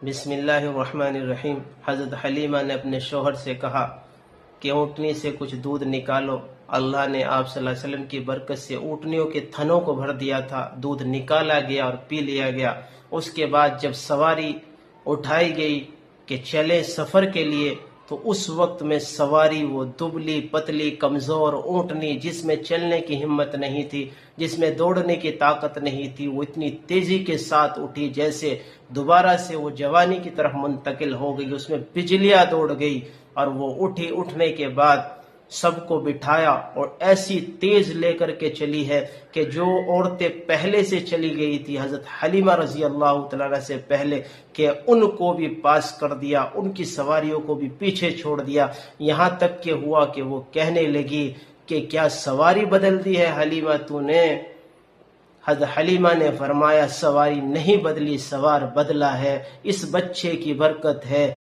بسم اللہ الرحمن الرحیم۔ حضرت حلیمہ نے اپنے شوہر سے کہا کہ اونٹنی سے کچھ دودھ نکالو۔ اللہ نے آپ صلی اللہ علیہ وسلم کی برکت سے اونٹنیوں کے تھنوں کو بھر دیا تھا، دودھ نکالا گیا اور پی لیا گیا۔ اس کے بعد جب سواری اٹھائی گئی کہ چلے سفر کے لیے، تو اس وقت میں سواری وہ دبلی پتلی کمزور اونٹنی جس میں چلنے کی ہمت نہیں تھی، جس میں دوڑنے کی طاقت نہیں تھی، وہ اتنی تیزی کے ساتھ اٹھی جیسے دوبارہ سے وہ جوانی کی طرف منتقل ہو گئی، اس میں بجلیاں دوڑ گئی اور وہ اٹھی۔ اٹھنے کے بعد سب کو بٹھایا اور ایسی تیز لے کر کے چلی ہے کہ جو عورتیں پہلے سے چلی گئی تھی حضرت حلیمہ رضی اللہ تعالیٰ سے پہلے، کہ ان کو بھی پاس کر دیا، ان کی سواریوں کو بھی پیچھے چھوڑ دیا، یہاں تک کہ ہوا کہ وہ کہنے لگی کہ کیا سواری بدل دی ہے حلیمہ تو نے؟ حضرت حلیمہ نے فرمایا سواری نہیں بدلی، سوار بدلا ہے، اس بچے کی برکت ہے۔